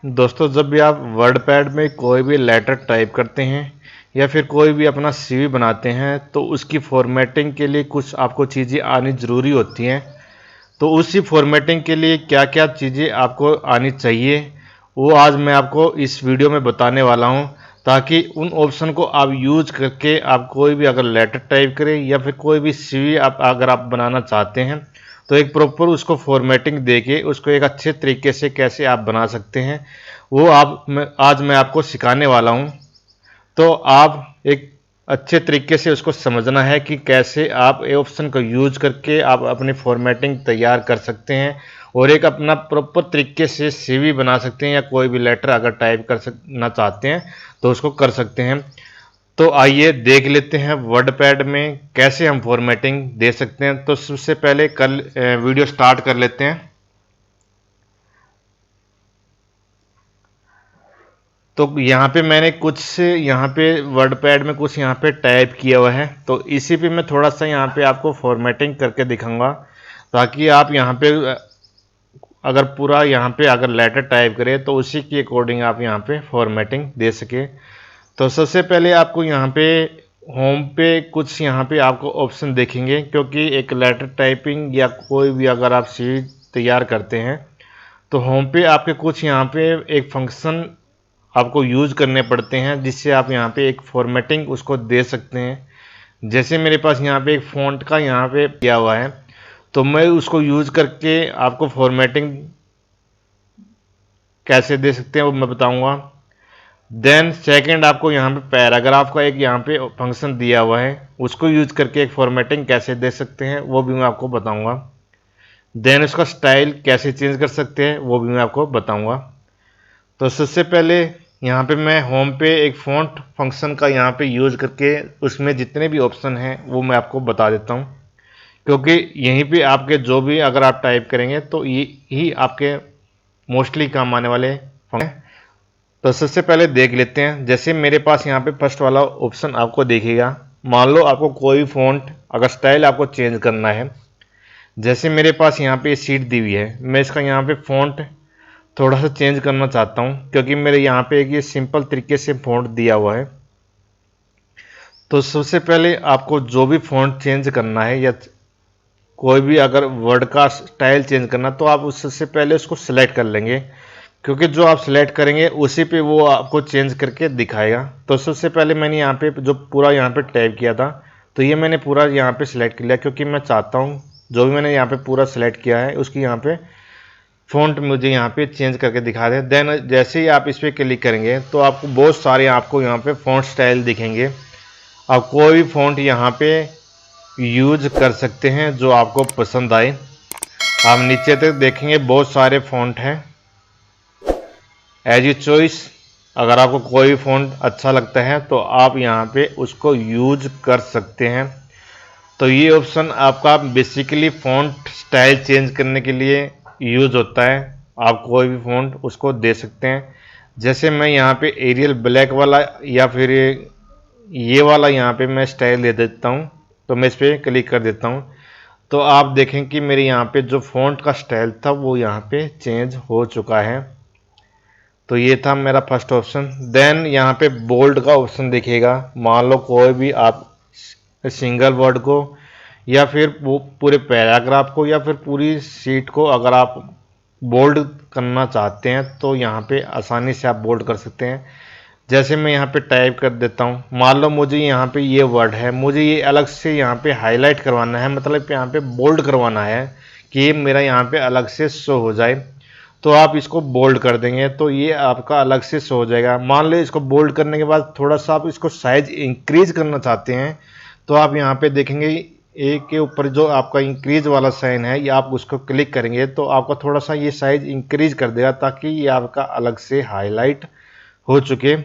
दोस्तों, जब भी आप वर्ड पैड में कोई भी लेटर टाइप करते हैं या फिर कोई भी अपना सीवी बनाते हैं तो उसकी फॉर्मेटिंग के लिए कुछ आपको चीज़ें आनी ज़रूरी होती हैं। तो उसी फॉर्मेटिंग के लिए क्या क्या चीज़ें आपको आनी चाहिए वो आज मैं आपको इस वीडियो में बताने वाला हूं, ताकि उन ऑप्शन को आप यूज करके आप कोई भी अगर लेटर टाइप करें या फिर कोई भी सीवी अगर आप बनाना चाहते हैं तो एक प्रॉपर उसको फॉर्मेटिंग देके उसको एक अच्छे तरीके से कैसे आप बना सकते हैं वो आज मैं आपको सिखाने वाला हूं। तो आप एक अच्छे तरीके से उसको समझना है कि कैसे आप ए ऑप्शन का यूज करके आप अपनी फॉर्मेटिंग तैयार कर सकते हैं और एक अपना प्रॉपर तरीके से सीवी बना सकते हैं, या कोई भी लेटर अगर टाइप करना चाहते हैं तो उसको कर सकते हैं। तो आइए देख लेते हैं वर्ड पैड में कैसे हम फॉर्मेटिंग दे सकते हैं। तो सबसे पहले कल वीडियो स्टार्ट कर लेते हैं। तो यहाँ पे मैंने कुछ यहाँ पे वर्ड पैड में कुछ यहाँ पे टाइप किया हुआ है, तो इसी पे मैं थोड़ा सा यहाँ पे आपको फॉर्मेटिंग करके दिखाऊंगा, ताकि आप यहाँ पे अगर पूरा यहाँ पे अगर लेटर टाइप करें तो उसी के अकॉर्डिंग आप यहाँ पे फॉर्मेटिंग दे सके। तो सबसे पहले आपको यहाँ पे होम पे कुछ यहाँ पे आपको ऑप्शन देखेंगे, क्योंकि एक लेटर टाइपिंग या कोई भी अगर आप सीट तैयार करते हैं तो होम पे आपके कुछ यहाँ पे एक फंक्शन आपको यूज करने पड़ते हैं, जिससे आप यहाँ पे एक फॉर्मेटिंग उसको दे सकते हैं। जैसे मेरे पास यहाँ पे एक फ़ॉन्ट का यहाँ पे किया हुआ है, तो मैं उसको यूज करके आपको फॉर्मेटिंग कैसे दे सकते हैं वो मैं बताऊंगा। देन सेकंड, आपको यहाँ पे पैराग्राफ का एक यहाँ पे फंक्शन दिया हुआ है, उसको यूज करके एक फॉर्मेटिंग कैसे दे सकते हैं वो भी मैं आपको बताऊंगा। देन उसका स्टाइल कैसे चेंज कर सकते हैं वो भी मैं आपको बताऊंगा। तो सबसे पहले यहाँ पे मैं होम पे एक फ़ॉन्ट फंक्शन का यहाँ पे यूज करके उसमें जितने भी ऑप्शन हैं वो मैं आपको बता देता हूँ, क्योंकि यहीं पे आपके जो भी अगर आप टाइप करेंगे तो ये ही आपके मोस्टली काम आने वाले फंक्शन हैं। तो सबसे पहले देख लेते हैं। जैसे मेरे पास यहाँ पे फर्स्ट वाला ऑप्शन आपको दिखेगा, मान लो आपको कोई फ़ॉन्ट अगर स्टाइल आपको चेंज करना है। जैसे मेरे पास यहाँ पे सीट दी हुई है, मैं इसका यहाँ पे फ़ॉन्ट थोड़ा सा चेंज करना चाहता हूँ, क्योंकि मेरे यहाँ पे एक ये सिंपल तरीके से फ़ॉन्ट दिया हुआ है। तो सबसे पहले आपको जो भी फ़ॉन्ट चेंज करना है या कोई भी अगर वर्ड का स्टाइल चेंज करना, तो आप उससे पहले उसको सिलेक्ट कर लेंगे, क्योंकि जो आप सिलेक्ट करेंगे उसी पे वो आपको चेंज करके दिखाएगा। तो सबसे पहले मैंने यहाँ पे जो पूरा यहाँ पे टाइप किया था, तो ये मैंने पूरा यहाँ पे सिलेक्ट कर लिया, क्योंकि मैं चाहता हूँ जो भी मैंने यहाँ पे पूरा सिलेक्ट किया है उसकी यहाँ पे फ़ॉन्ट मुझे यहाँ पे चेंज करके दिखा दें। देन जैसे ही आप इस पर क्लिक करेंगे तो आपको बहुत सारे आपको यहाँ पे फ़ॉन्ट स्टाइल दिखेंगे। आप कोई भी फ़ॉन्ट यहाँ पे यूज कर सकते हैं जो आपको पसंद आए। आप नीचे तक देखेंगे बहुत सारे फ़ॉन्ट हैं, एज यू चॉइस। अगर आपको कोई भी फ़ॉन्ट अच्छा लगता है तो आप यहाँ पे उसको यूज कर सकते हैं। तो ये ऑप्शन आपका बेसिकली फ़ॉन्ट स्टाइल चेंज करने के लिए यूज होता है। आप कोई भी फ़ॉन्ट उसको दे सकते हैं। जैसे मैं यहाँ पे एरियल ब्लैक वाला या फिर ये वाला यहाँ पे मैं स्टाइल दे देता हूँ, तो मैं इस पर क्लिक कर देता हूँ। तो आप देखें कि मेरे यहाँ पे जो फ़ॉन्ट का स्टाइल था वो यहाँ पे चेंज हो चुका है। तो ये था मेरा फर्स्ट ऑप्शन। देन यहाँ पे बोल्ड का ऑप्शन दिखेगा। मान लो कोई भी आप सिंगल वर्ड को या फिर वो पूरे पैराग्राफ को या फिर पूरी शीट को अगर आप बोल्ड करना चाहते हैं तो यहाँ पे आसानी से आप बोल्ड कर सकते हैं। जैसे मैं यहाँ पे टाइप कर देता हूँ, मान लो मुझे यहाँ पे ये वर्ड है, मुझे ये अलग से यहाँ पे हाईलाइट करवाना है, मतलब यहाँ पे बोल्ड करवाना है कि ये मेरा यहाँ पे अलग से शो हो जाए। तो आप इसको बोल्ड कर देंगे तो ये आपका अलग से शो हो जाएगा। मान लो इसको बोल्ड करने के बाद थोड़ा सा आप इसको साइज इंक्रीज करना चाहते हैं, तो आप यहाँ पे देखेंगे ए के ऊपर जो आपका इंक्रीज वाला साइन है, ये आप उसको क्लिक करेंगे तो आपका थोड़ा सा ये साइज इंक्रीज कर देगा, ताकि ये आपका अलग से हाईलाइट हो चुके।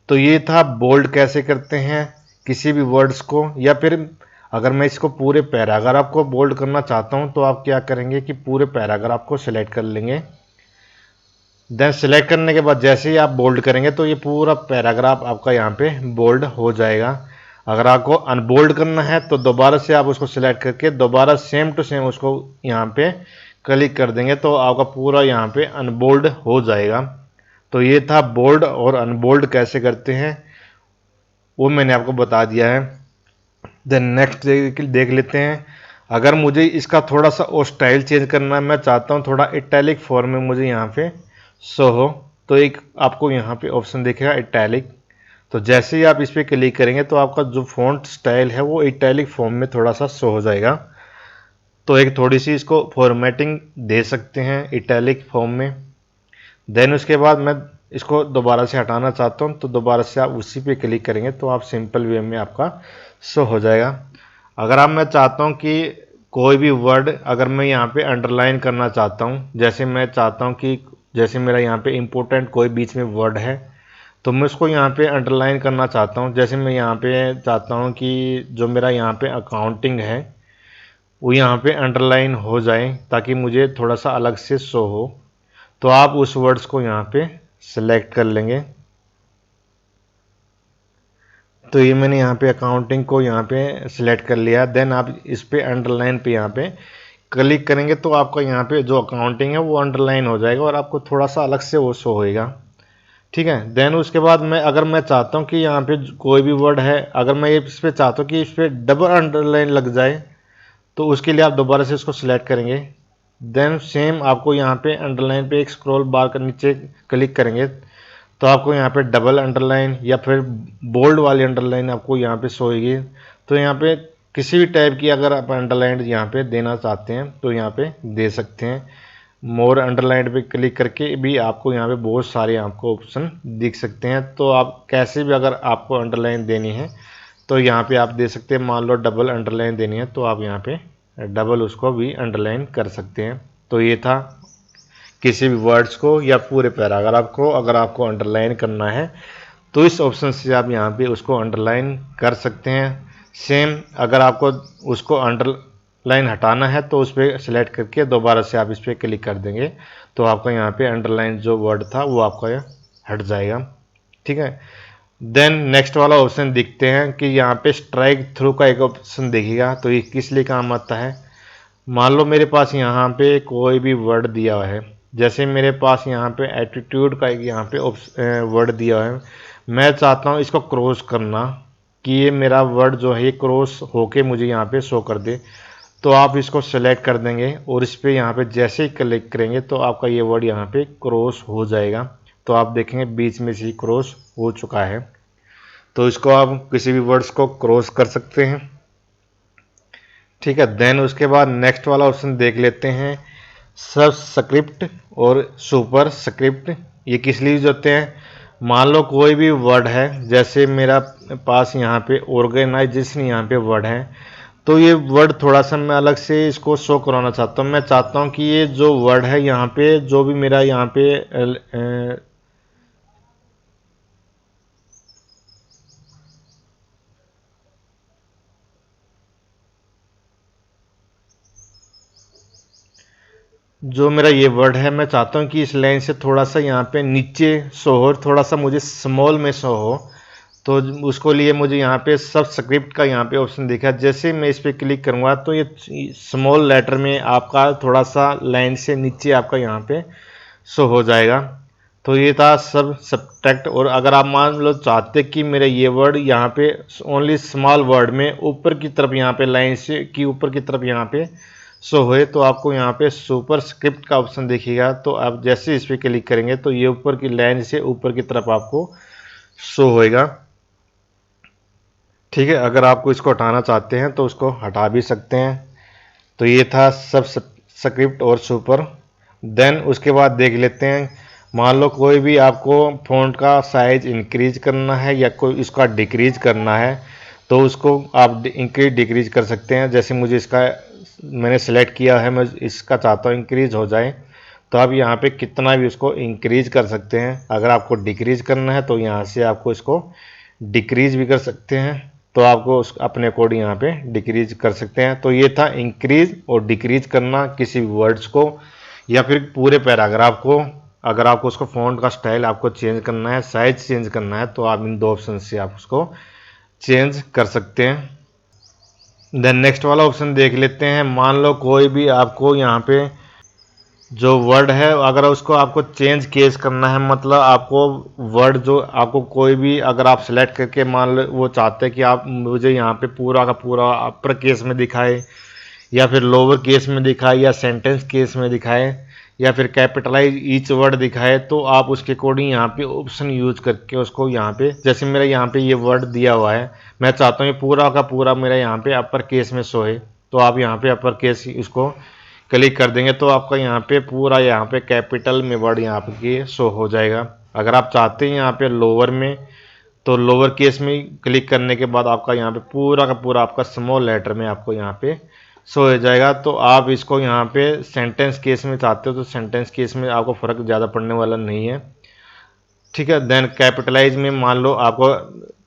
तो ये था बोल्ड कैसे करते हैं किसी भी वर्ड्स को। या फिर अगर मैं इसको पूरे पैराग्राफ को बोल्ड करना चाहता हूँ तो आप क्या करेंगे कि पूरे पैराग्राफ को सिलेक्ट कर लेंगे। देन सिलेक्ट करने के बाद जैसे ही आप बोल्ड करेंगे तो ये पूरा पैराग्राफ आपका यहाँ पे बोल्ड हो जाएगा। अगर आपको अनबोल्ड करना है तो दोबारा से आप उसको सिलेक्ट करके दोबारा सेम टू सेम उसको यहाँ पे क्लिक कर देंगे तो आपका पूरा यहाँ पे अनबोल्ड हो जाएगा। तो ये था बोल्ड और अनबोल्ड कैसे करते हैं, वो मैंने आपको बता दिया है। देन नेक्स्ट देख लेते हैं। अगर मुझे इसका थोड़ा सा और स्टाइल चेंज करना है, मैं चाहता हूँ थोड़ा इटैलिक फॉर्म में मुझे यहाँ पे शो हो, तो एक आपको यहाँ पे ऑप्शन दिखेगा इटैलिक। तो जैसे ही आप इस पर क्लिक करेंगे तो आपका जो फॉन्ट स्टाइल है वो इटैलिक फॉर्म में थोड़ा सा शो हो जाएगा। तो एक थोड़ी सी इसको फॉर्मेटिंग दे सकते हैं इटैलिक फॉर्म में। देन उसके बाद मैं इसको दोबारा से हटाना चाहता हूँ, तो दोबारा से आप उसी पे क्लिक करेंगे तो आप सिंपल वे में आपका शो हो जाएगा। अगर आप मैं चाहता हूँ कि कोई भी वर्ड अगर मैं यहाँ पे अंडरलाइन करना चाहता हूँ, जैसे मैं चाहता हूँ कि जैसे मेरा यहाँ पे इम्पोर्टेंट कोई बीच में वर्ड है तो मैं उसको यहाँ पे अंडरलाइन करना चाहता हूँ। जैसे मैं यहाँ पे चाहता हूँ कि जो मेरा यहाँ पे अकाउंटिंग है वो यहाँ पे अंडरलाइन हो जाए ताकि मुझे थोड़ा सा अलग से शो हो, तो आप उस वर्ड्स को यहाँ पे सेलेक्ट कर लेंगे। तो ये मैंने यहाँ पे अकाउंटिंग को यहाँ पे सिलेक्ट कर लिया। देन आप इस पे अंडरलाइन पे यहाँ पे क्लिक करेंगे तो आपका यहाँ पे जो अकाउंटिंग है वो अंडरलाइन हो जाएगा और आपको थोड़ा सा अलग से वो शो होएगा। ठीक है। देन उसके बाद मैं अगर मैं चाहता हूँ कि यहाँ पे कोई भी वर्ड है, अगर मैं इस पे चाहता हूँ कि इस पे डबल अंडरलाइन लग जाए, तो उसके लिए आप दोबारा से इसको सिलेक्ट करेंगे। देन सेम आपको यहाँ पे अंडरलाइन पे एक स्क्रॉल बार कर नीचे क्लिक करेंगे तो आपको यहाँ पे डबल अंडरलाइन या फिर बोल्ड वाली अंडरलाइन आपको यहाँ पे शो होगी। तो यहाँ पे किसी भी टाइप की अगर आप अंडरलाइन यहाँ पे देना चाहते हैं तो यहाँ पे दे सकते हैं। मोर अंडरलाइन पे क्लिक करके भी आपको यहाँ पे बहुत सारे आपको ऑप्शन दिख सकते हैं। तो आप कैसे भी अगर आपको अंडरलाइन देनी है तो यहाँ पे आप दे सकते हैं। मान लो डबल अंडरलाइन देनी है तो आप यहाँ पे डबल उसको भी अंडरलाइन कर सकते हैं। तो ये था किसी भी वर्ड्स को या पूरे पैराग्राफ को अगर आपको अंडरलाइन करना है तो इस ऑप्शन से आप यहाँ पे उसको अंडरलाइन कर सकते हैं। सेम अगर आपको उसको अंडरलाइन हटाना है तो उस पर सिलेक्ट करके दोबारा से आप इस पर क्लिक कर देंगे तो आपका यहाँ पे अंडरलाइन जो वर्ड था वो आपका हट जाएगा। ठीक है। देन नेक्स्ट वाला ऑप्शन दिखते हैं कि यहाँ पे स्ट्राइक थ्रू का एक ऑप्शन दिखेगा। तो ये किस लिए काम आता है, मान लो मेरे पास यहाँ पे कोई भी वर्ड दिया हुआ है, जैसे मेरे पास यहाँ पे एटीट्यूड का एक यहाँ पे वर्ड दिया हुआ है, मैं चाहता हूँ इसको क्रॉस करना कि ये मेरा वर्ड जो है ये क्रॉस होके मुझे यहाँ पे शो कर दे। तो आप इसको सेलेक्ट कर देंगे और इस पर यहाँ पे जैसे ही क्लिक करेंगे तो आपका ये वर्ड यहाँ पे क्रॉस हो जाएगा। तो आप देखेंगे बीच में से ही क्रॉस हो चुका है। तो इसको आप किसी भी वर्ड्स को क्रॉस कर सकते हैं। ठीक है। देन उसके बाद नेक्स्ट वाला ऑप्शन देख लेते हैं, सबस्क्रिप्ट और सुपर स्क्रिप्ट। ये किस लिए यूज होते हैं, मान लो कोई भी वर्ड है, जैसे मेरा पास यहाँ पे ऑर्गेनाइजेशन यहाँ पे वर्ड है, तो ये वर्ड थोड़ा सा मैं अलग से इसको शो कराना चाहता हूँ। मैं चाहता हूँ कि ये जो वर्ड है यहाँ पे जो भी मेरा यहाँ पे जो मेरा ये वर्ड है मैं चाहता हूँ कि इस लाइन से थोड़ा सा यहाँ पे नीचे शो हो, थोड़ा सा मुझे स्मॉल में शो हो। तो उसको लिए मुझे यहाँ पे सबस्क्रिप्ट का यहाँ पे ऑप्शन दिखा। जैसे मैं इस पर क्लिक करूँगा तो ये स्मॉल लेटर में आपका थोड़ा सा लाइन से नीचे आपका यहाँ पे शो हो जाएगा। तो ये था सब्ट्रैक्ट। और अगर आप मान लो चाहते कि मेरा ये वर्ड यहाँ पे ओनली स्मॉल वर्ड में ऊपर की तरफ यहाँ पे लाइन से की ऊपर की तरफ यहाँ पे शो होए, तो आपको यहाँ पे सुपर स्क्रिप्ट का ऑप्शन देखिएगा। तो आप जैसे इस पर क्लिक करेंगे तो ये ऊपर की लाइन से ऊपर की तरफ आपको शो होएगा। ठीक है। अगर आपको इसको हटाना चाहते हैं तो उसको हटा भी सकते हैं। तो ये था सब स्क्रिप्ट और सुपर। देन उसके बाद देख लेते हैं, मान लो कोई भी आपको फ़ॉन्ट का साइज इंक्रीज करना है या कोई इसका डिक्रीज करना है तो उसको आप इंक्रीज डिक्रीज कर सकते हैं। जैसे मुझे इसका मैंने सेलेक्ट किया है, मैं इसका चाहता हूँ इंक्रीज हो जाए, तो आप यहाँ पे कितना भी उसको इंक्रीज कर सकते हैं। अगर आपको डिक्रीज करना है तो यहाँ से आपको इसको डिक्रीज भी कर सकते हैं। तो आपको उस अपने अकॉर्डिंग यहाँ पे डिक्रीज कर सकते हैं। तो ये था इंक्रीज और डिक्रीज करना किसी वर्ड्स को या फिर पूरे पैराग्राफ को। अगर आपको उसको फ़ॉन्ट का स्टाइल आपको चेंज करना है, साइज चेंज करना है, तो आप इन दो ऑप्शन से आप उसको चेंज कर सकते हैं। देन नेक्स्ट वाला ऑप्शन देख लेते हैं, मान लो कोई भी आपको यहाँ पे जो वर्ड है अगर उसको आपको चेंज केस करना है, मतलब आपको वर्ड जो आपको कोई भी अगर आप सेलेक्ट करके मान लो वो चाहते हैं कि आप मुझे यहाँ पे पूरा का पूरा अपर केस में दिखाए या फिर लोअर केस में दिखाए या सेंटेंस केस में दिखाए या फिर कैपिटलाइज ईच वर्ड दिखाए, तो आप उसके अकॉर्डिंग यहाँ पे ऑप्शन यूज करके उसको यहाँ पे, जैसे मेरा यहाँ पे ये वर्ड दिया हुआ है, मैं चाहता हूँ ये पूरा का पूरा मेरा यहाँ पे अपर केस में शो है, तो आप यहाँ पे अपर केस इसको क्लिक कर देंगे तो आपका यहाँ पे पूरा यहाँ पे कैपिटल में वर्ड यहाँ पे शो हो जाएगा। अगर आप चाहते हैं यहाँ पे लोअर में, तो लोअर केस में क्लिक करने के बाद आपका यहाँ पे पूरा का पूरा आपका स्मॉल लेटर में आपको यहाँ पे शो हो जाएगा। तो आप इसको यहाँ पे सेंटेंस केस में चाहते हो तो सेंटेंस केस में आपको फ़र्क ज़्यादा पड़ने वाला नहीं है, ठीक है। देन कैपिटलाइज में मान लो आपको,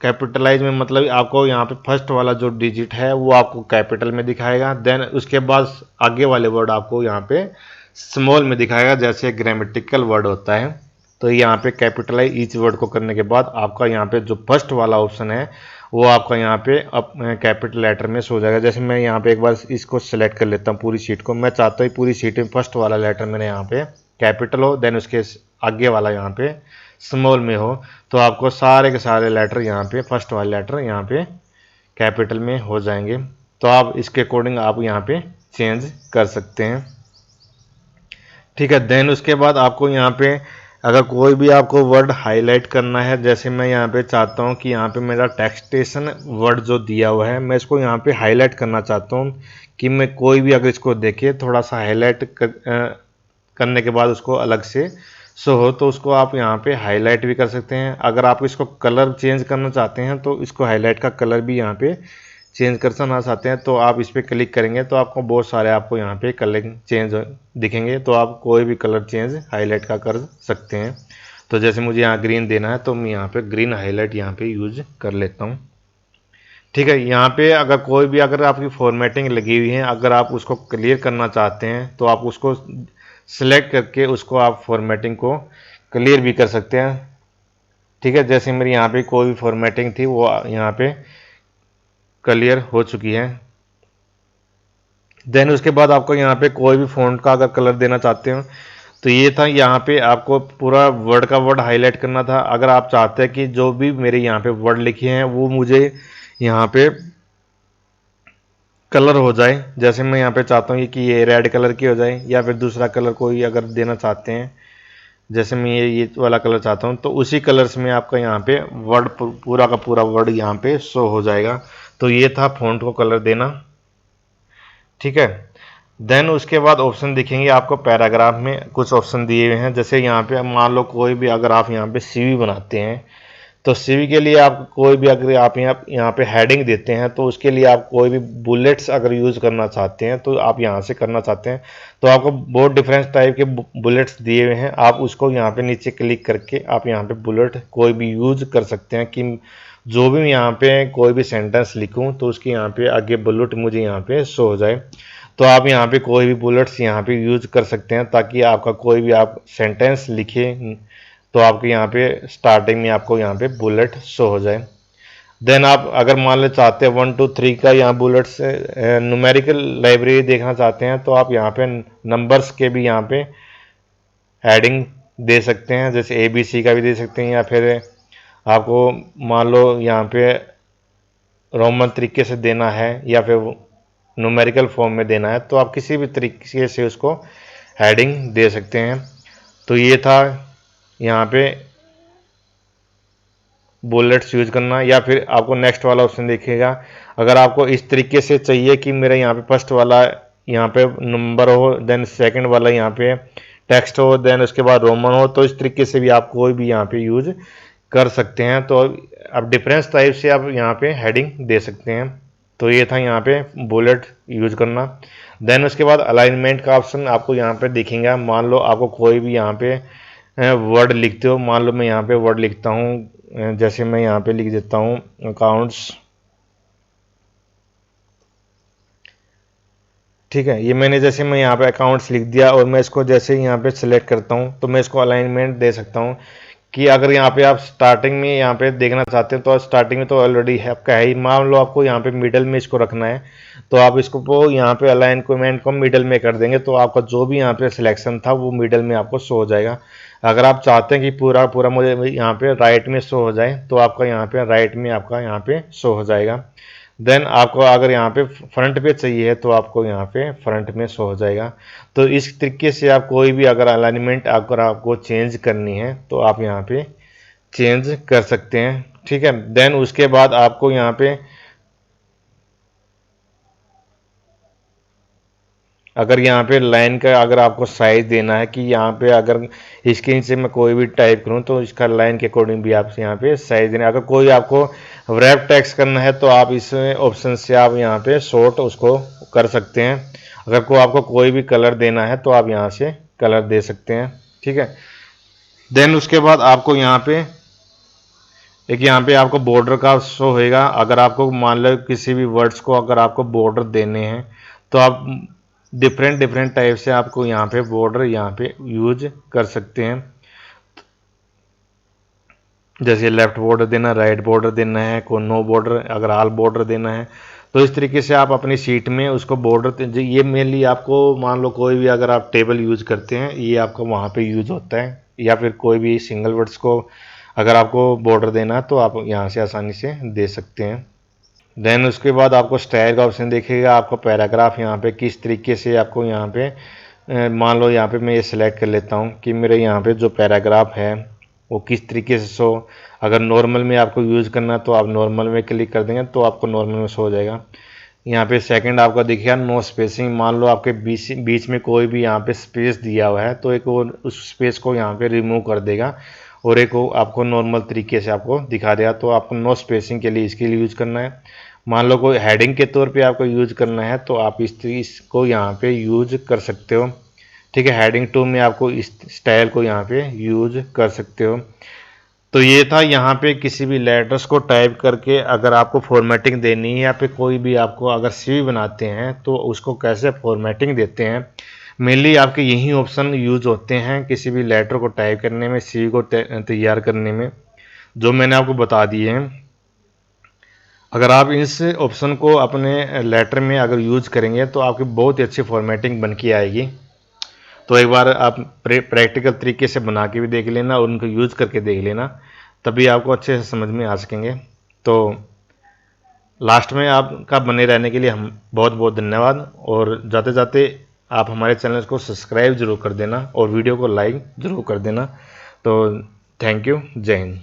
कैपिटलाइज में मतलब आपको यहाँ पे फर्स्ट वाला जो डिजिट है वो आपको कैपिटल में दिखाएगा, देन उसके बाद आगे वाले वर्ड आपको यहाँ पे स्मॉल में दिखाएगा, जैसे ग्रामेटिकल वर्ड होता है। तो यहाँ पे कैपिटलाइज ईच वर्ड को करने के बाद आपका यहाँ पे जो फर्स्ट वाला ऑप्शन है वो आपका यहाँ पे अब कैपिटल लेटर में सो जाएगा। जैसे मैं यहाँ पे एक बार इसको सेलेक्ट कर लेता हूँ पूरी शीट को, मैं चाहता हूँ पूरी शीट में फर्स्ट वाला लेटर मेरे यहाँ पे कैपिटल हो, देन उसके आगे वाला यहाँ पे स्मॉल में हो, तो आपको सारे के सारे लेटर यहाँ पे फर्स्ट वाले लेटर यहाँ पे कैपिटल में हो जाएंगे। तो आप इसके अकॉर्डिंग आप यहाँ पे चेंज कर सकते हैं, ठीक है। देन उसके बाद आपको यहाँ पे अगर कोई भी आपको वर्ड हाईलाइट करना है, जैसे मैं यहाँ पे चाहता हूँ कि यहाँ पे मेरा टेक्सटेशन वर्ड जो दिया हुआ है मैं इसको यहाँ पे हाईलाइट करना चाहता हूँ कि मैं कोई भी अगर इसको देखे थोड़ा सा हाईलाइट करने के बाद उसको अलग से शो हो, तो उसको आप यहाँ पे हाईलाइट भी कर सकते हैं। अगर आप इसको कलर चेंज करना चाहते हैं तो इसको हाईलाइट का कलर भी यहाँ पे चेंज करना चाहते हैं तो आप इस पर क्लिक करेंगे तो आपको बहुत सारे आपको यहाँ पे कलर चेंज दिखेंगे, तो आप कोई भी कलर चेंज हाईलाइट का कर सकते हैं। तो जैसे मुझे यहाँ ग्रीन देना है तो मैं यहाँ पे ग्रीन हाईलाइट यहाँ पे यूज कर लेता हूँ, ठीक है। यहाँ पे अगर कोई भी अगर आपकी फॉर्मेटिंग लगी हुई है अगर आप उसको क्लियर करना चाहते हैं तो आप उसको सिलेक्ट करके उसको आप फॉर्मेटिंग को क्लियर भी कर सकते हैं, ठीक है। जैसे मेरी यहाँ पे कोई भी फॉर्मेटिंग थी वो यहाँ पे क्लियर हो चुकी है। देन उसके बाद आपको यहाँ पे कोई भी फ़ॉन्ट का अगर कलर देना चाहते हो तो ये था, यहाँ पे आपको पूरा वर्ड का वर्ड हाईलाइट करना था। अगर आप चाहते हैं कि जो भी मेरे यहाँ पे वर्ड लिखे हैं वो मुझे यहाँ पे कलर हो जाए, जैसे मैं यहाँ पे चाहता हूँ कि ये रेड कलर की हो जाए या फिर दूसरा कलर कोई अगर देना चाहते हैं, जैसे मैं ये वाला कलर चाहता हूँ तो उसी कलर्स में आपका यहाँ पे वर्ड पूरा का पूरा वर्ड यहाँ पे शो हो जाएगा। तो ये था फ़ॉन्ट को कलर देना, ठीक है। देन उसके बाद ऑप्शन दिखेंगे आपको, पैराग्राफ में कुछ ऑप्शन दिए हुए हैं। जैसे यहाँ पे मान लो कोई भी अगर आप यहाँ पे सीवी बनाते हैं तो सीवी के लिए आप कोई भी अगर आप यहाँ पे हेडिंग देते हैं तो उसके लिए आप कोई भी बुलेट्स अगर यूज़ करना चाहते हैं तो आप यहाँ से करना चाहते हैं तो आपको बहुत डिफरेंट टाइप के बुलेट्स दिए हुए हैं, आप उसको यहाँ पे नीचे क्लिक करके आप यहाँ पे बुलेट कोई भी यूज कर सकते हैं कि जो भी यहाँ पे कोई भी सेंटेंस लिखूँ तो उसके यहाँ पे आगे बुलेट मुझे यहाँ पे शो हो जाए। तो आप यहाँ पे कोई भी बुलेट्स यहाँ पे यूज कर सकते हैं ताकि आपका कोई भी आप सेंटेंस लिखे तो आपके यहाँ पे स्टार्टिंग में आपको यहाँ पे बुलेट शो हो जाए। देन आप अगर मान ले चाहते हैं 1 2 3 का यहाँ बुलेट्स न्यूमेरिकल लाइब्रेरी देखना चाहते हैं तो आप यहाँ पे नंबर्स के भी यहाँ पे हेडिंग दे सकते हैं, जैसे ABC का भी दे सकते हैं या फिर आपको मान लो यहाँ पे रोमन तरीके से देना है या फिर न्यूमेरिकल फॉर्म में देना है तो आप किसी भी तरीके से उसको हेडिंग दे सकते हैं। तो ये था यहाँ पे बुलेट्स यूज करना। या फिर आपको नेक्स्ट वाला ऑप्शन देखिएगा, अगर आपको इस तरीके से चाहिए कि मेरा यहाँ पे फर्स्ट वाला यहाँ पे नंबर हो, देन सेकंड वाला यहाँ पे टेक्स्ट हो, देन उसके बाद रोमन हो, तो इस तरीके से भी आप कोई भी यहाँ पे यूज कर सकते हैं। तो अब डिफरेंस टाइप से आप यहाँ पे हेडिंग दे सकते हैं। तो ये था यहाँ पे बुलेट यूज करना। देन उसके बाद अलाइनमेंट का ऑप्शन आपको यहाँ पे दिखेगा। मान लो आपको कोई भी यहाँ पे वर्ड लिखते हो, मान लो मैं यहाँ पे वर्ड लिखता हूँ, जैसे मैं यहाँ पे लिख देता हूँ अकाउंट्स, ठीक है। ये मैंने जैसे मैं यहाँ पे अकाउंट्स लिख दिया और मैं इसको जैसे यहाँ पे सिलेक्ट करता हूँ तो मैं इसको अलाइनमेंट दे सकता हूँ कि अगर यहाँ पे आप स्टार्टिंग में यहाँ पे देखना चाहते हैं तो स्टार्टिंग में तो ऑलरेडी है आपका है ही। मान लो आपको यहाँ पे मिडल में इसको रखना है, तो आप इसको यहाँ पे अलाइनमेंट को मिडल में कर देंगे तो आपका जो भी यहाँ पे सिलेक्शन था वो मिडल में आपको शो हो जाएगा। अगर आप चाहते हैं कि पूरा पूरा मुझे यहाँ पे राइट में शो हो जाए तो आपका यहाँ पे राइट में आपका यहाँ पे शो हो जाएगा। देन आपको अगर यहाँ पे फ्रंट पे चाहिए तो आपको यहाँ पे फ्रंट में शो हो जाएगा। तो इस तरीके से आप कोई भी अगर अलाइनमेंट अगर आपको चेंज करनी है तो आप यहाँ पे चेंज कर सकते हैं, ठीक है। देन उसके बाद आपको यहाँ पे अगर यहाँ पे लाइन का अगर आपको साइज देना है कि यहाँ पे अगर इसके नीचे मैं कोई भी टाइप करूँ तो इसका लाइन के अकॉर्डिंग भी आप यहाँ पे साइज देना। अगर कोई आपको रैप टेक्स्ट करना है तो आप इस ऑप्शन से आप यहाँ पे शॉर्ट उसको कर सकते हैं। अगर आपको कोई भी कलर देना है तो आप यहाँ से कलर दे सकते हैं, ठीक है। देन उसके बाद आपको यहाँ पे एक यहाँ पे आपको बॉर्डर का शो होएगा। अगर आपको मान लो किसी भी वर्ड्स को अगर आपको बॉर्डर देने हैं तो आप डिफरेंट डिफरेंट टाइप से आपको यहाँ पे बॉर्डर यहाँ पे यूज कर सकते हैं। जैसे लेफ्ट बॉर्डर देना, राइट बॉर्डर देना है, कोई नो बॉर्डर, अगर ऑल बॉर्डर देना है तो इस तरीके से आप अपनी शीट में उसको बॉर्डर, ये मेनली आपको मान लो कोई भी अगर आप टेबल यूज करते हैं ये आपका वहाँ पे यूज होता है, या फिर कोई भी सिंगल वर्ड्स को अगर आपको बॉर्डर देना है तो आप यहाँ से आसानी से दे सकते हैं। देन उसके बाद आपको स्टाइल का ऑप्शन देखिएगा। आपको पैराग्राफ यहाँ पे किस तरीके से आपको यहाँ पे मान लो यहाँ पे मैं ये सिलेक्ट कर लेता हूँ कि मेरे यहाँ पे जो पैराग्राफ है वो किस तरीके से शो। अगर नॉर्मल में आपको यूज़ करना है तो आप नॉर्मल में क्लिक कर देंगे तो आपको नॉर्मल में शो हो जाएगा। यहाँ पे सेकंड आपका देखिएगा नो स्पेसिंग। मान लो आपके बीच में कोई भी यहाँ पे स्पेस दिया हुआ है तो एक वो उस स्पेस को यहाँ पे रिमूव कर देगा और एक वो आपको नॉर्मल तरीके से आपको दिखा देगा। तो आपको नो स्पेसिंग के लिए इसके लिए यूज़ करना है। मान लो कोई हेडिंग के तौर पे आपको यूज़ करना है तो आप इसको यहाँ पे यूज कर सकते हो, ठीक है। हेडिंग 2 में आपको इस स्टाइल को यहाँ पे यूज कर सकते हो। तो ये था यहाँ पे किसी भी लेटर्स को टाइप करके अगर आपको फॉर्मेटिंग देनी है या फिर कोई भी आपको अगर सीवी बनाते हैं तो उसको कैसे फॉर्मेटिंग देते हैं। मेनली आपके यही ऑप्शन यूज होते हैं किसी भी लेटर को टाइप करने में, सीवी को तैयार करने में, जो मैंने आपको बता दिए हैं। अगर आप इस ऑप्शन को अपने लेटर में अगर यूज करेंगे तो आपकी बहुत ही अच्छी फॉर्मेटिंग बन के आएगी। तो एक बार आप प्रैक्टिकल तरीके से बना के भी देख लेना और उनको यूज करके देख लेना, तभी आपको अच्छे से समझ में आ सकेंगे। तो लास्ट में आपका बने रहने के लिए हम बहुत बहुत धन्यवाद। और जाते जाते आप हमारे चैनल को सब्सक्राइब जरूर कर देना और वीडियो को लाइक ज़रूर कर देना। तो थैंक यू, जय हिंद।